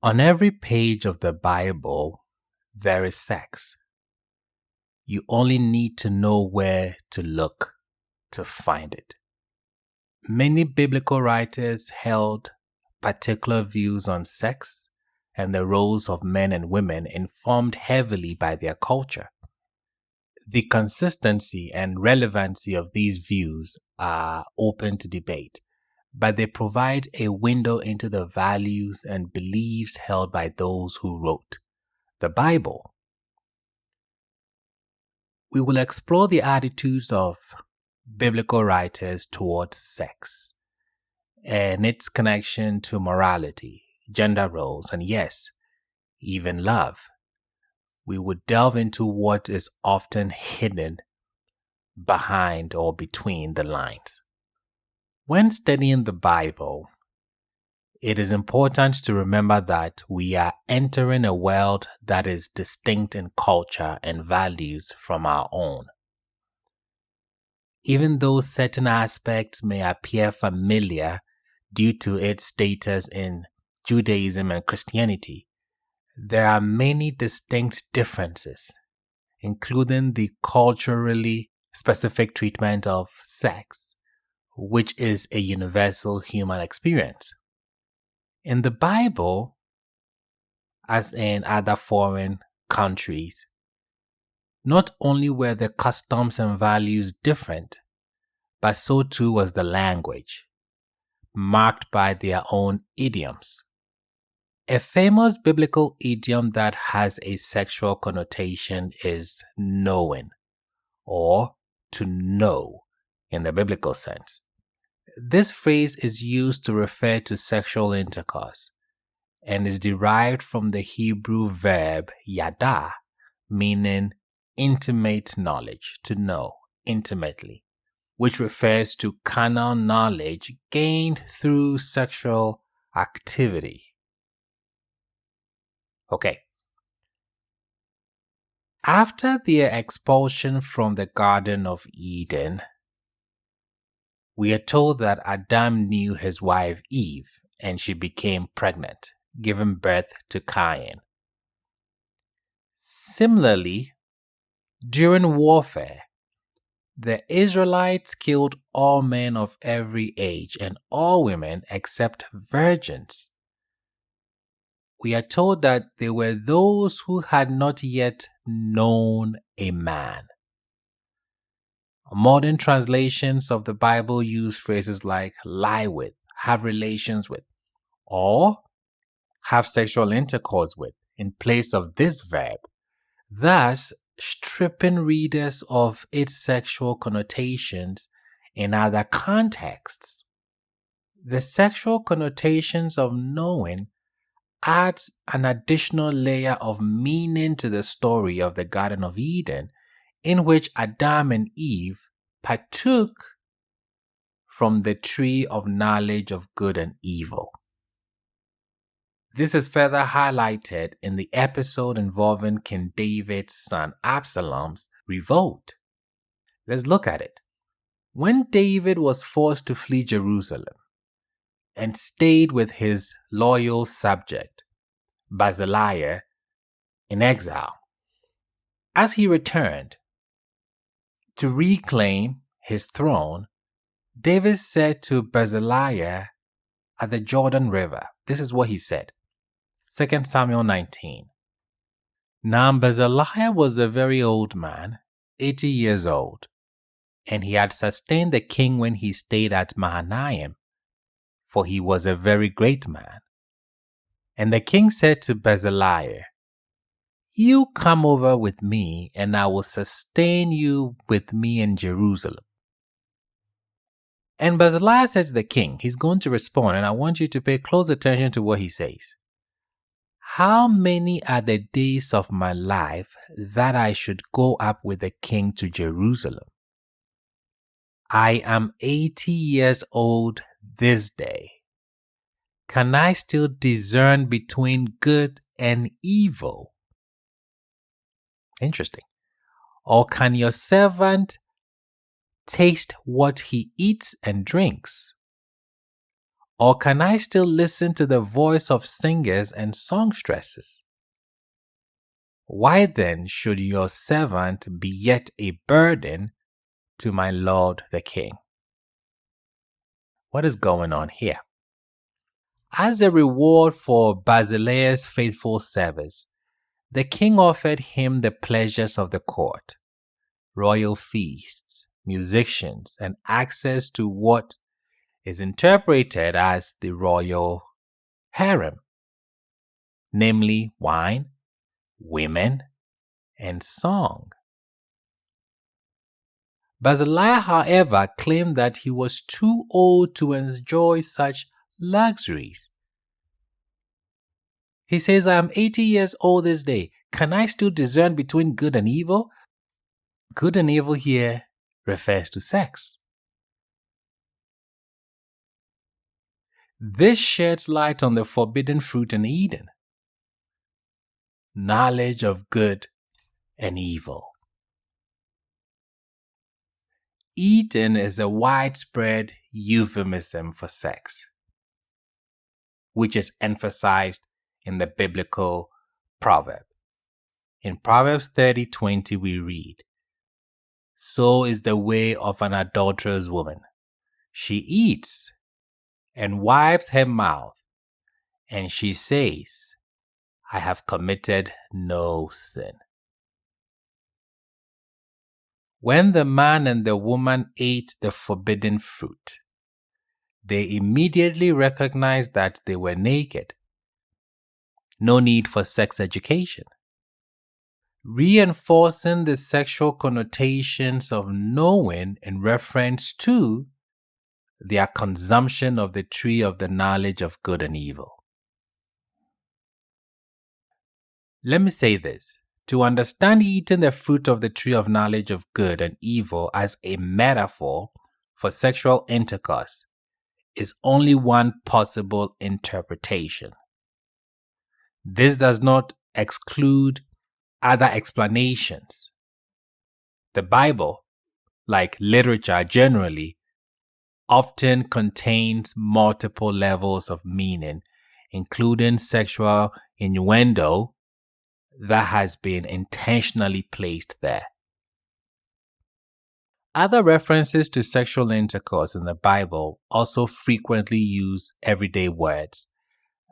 On every page of the Bible, there is sex. You only need to know where to look to find it. Many biblical writers held particular views on sex, and the roles of men and women informed heavily by their culture. The consistency and relevancy of these views are open to debate, but they provide a window into the values and beliefs held by those who wrote the Bible. We will explore the attitudes of biblical writers towards sex and its connection to morality, gender roles, and yes, even love. We would delve into what is often hidden behind or between the lines. When studying the Bible, it is important to remember that we are entering a world that is distinct in culture and values from our own. Even though certain aspects may appear familiar due to its status in Judaism and Christianity, there are many distinct differences, including the culturally specific treatment of sex, which is a universal human experience. In the Bible, as in other foreign countries, not only were the customs and values different, but so too was the language, marked by their own idioms. A famous biblical idiom that has a sexual connotation is knowing, or to know in the biblical sense. This phrase is used to refer to sexual intercourse and is derived from the Hebrew verb yada, meaning intimate knowledge, to know intimately, which refers to carnal knowledge gained through sexual activity. Okay. After their expulsion from the Garden of Eden, we are told that Adam knew his wife Eve and she became pregnant, giving birth to Cain. Similarly, during warfare, the Israelites killed all men of every age and all women except virgins. We are told that they were those who had not yet known a man. Modern translations of the Bible use phrases like lie with, have relations with, or have sexual intercourse with in place of this verb, thus stripping readers of its sexual connotations in other contexts. The sexual connotations of knowing adds an additional layer of meaning to the story of the Garden of Eden, in which Adam and Eve partook from the tree of knowledge of good and evil. This is further highlighted in the episode involving King David's son Absalom's revolt. Let's look at it. When David was forced to flee Jerusalem and stayed with his loyal subject, Barzillai, in exile, as he returned to reclaim his throne, David said to Barzillai at the Jordan River, this is what he said, 2 Samuel 19. Now Barzillai was a very old man, 80 years old, and he had sustained the king when he stayed at Mahanaim, for he was a very great man. And the king said to Barzillai, you come over with me, and I will sustain you with me in Jerusalem. And Barzillai says to the king, he's going to respond, and I want you to pay close attention to what he says. How many are the days of my life that I should go up with the king to Jerusalem? I am 80 years old this day. Can I still discern between good and evil? Interesting. Or can your servant taste what he eats and drinks? Or can I still listen to the voice of singers and songstresses? Why then should your servant be yet a burden to my lord the king? What is going on here? As a reward for Basileus' faithful service, the king offered him the pleasures of the court, royal feasts, musicians, and access to what is interpreted as the royal harem, namely wine, women, and song. Basileus, however, claimed that he was too old to enjoy such luxuries. He says, I am 80 years old this day. Can I still discern between good and evil? Good and evil here refers to sex. This sheds light on the forbidden fruit in Eden. Knowledge of good and evil. Eden is a widespread euphemism for sex, which is emphasized in the biblical proverb. In Proverbs 30:20 we read, So is the way of an adulterous woman. She eats and wipes her mouth, and she says, I have committed no sin. When the man and the woman ate the forbidden fruit, they immediately recognized that they were naked. No need for sex education. Reinforcing the sexual connotations of knowing in reference to their consumption of the tree of the knowledge of good and evil. Let me say this. To understand eating the fruit of the tree of knowledge of good and evil as a metaphor for sexual intercourse is only one possible interpretation. This does not exclude other explanations. The Bible, like literature generally, often contains multiple levels of meaning, including sexual innuendo that has been intentionally placed there. Other references to sexual intercourse in the Bible also frequently use everyday words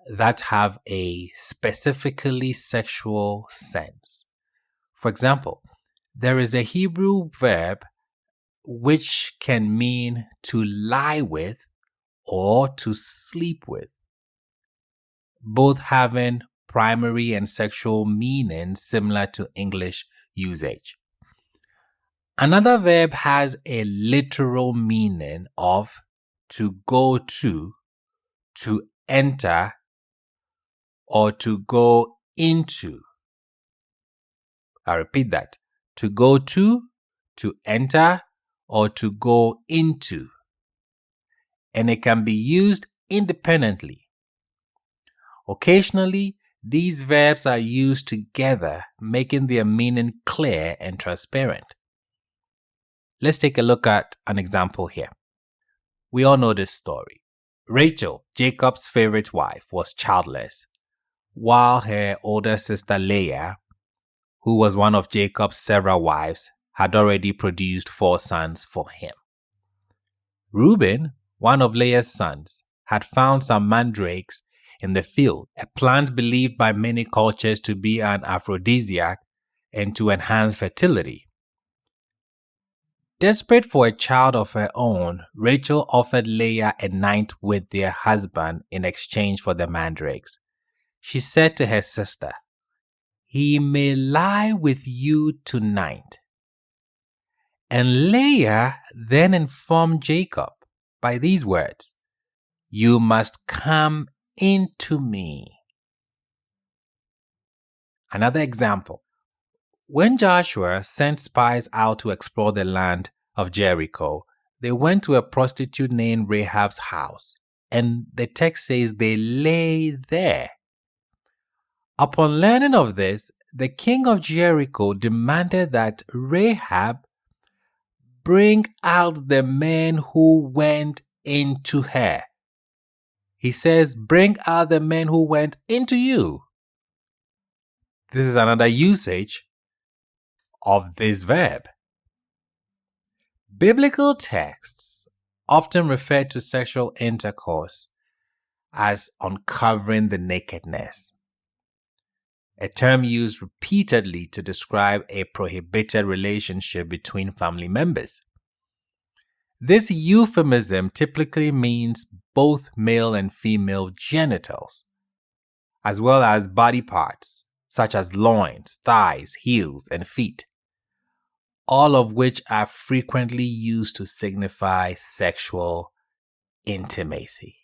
that have a specifically sexual sense. For example, there is a Hebrew verb which can mean to lie with or to sleep with, both having primary and sexual meanings similar to English usage. Another verb has a literal meaning of to go to enter, or to go into. I repeat that. To go to enter, or to go into. And it can be used independently. Occasionally, these verbs are used together, making their meaning clear and transparent. Let's take a look at an example here. We all know this story. Rachel, Jacob's favorite wife, was childless, while her older sister Leah, who was one of Jacob's several wives, had already produced 4 sons for him. Reuben, one of Leah's sons, had found some mandrakes in the field, a plant believed by many cultures to be an aphrodisiac and to enhance fertility. Desperate for a child of her own, Rachel offered Leah a night with their husband in exchange for the mandrakes. She said to her sister, He may lie with you tonight. And Leah then informed Jacob by these words, You must come into me. Another example. When Joshua sent spies out to explore the land of Jericho, they went to a prostitute named Rahab's house, and the text says they lay there. Upon learning of this, the king of Jericho demanded that Rahab bring out the men who went into her. He says, bring out the men who went into you. This is another usage of this verb. Biblical texts often refer to sexual intercourse as uncovering the nakedness, a term used repeatedly to describe a prohibited relationship between family members. This euphemism typically means both male and female genitals, as well as body parts such as loins, thighs, heels, and feet, all of which are frequently used to signify sexual intimacy.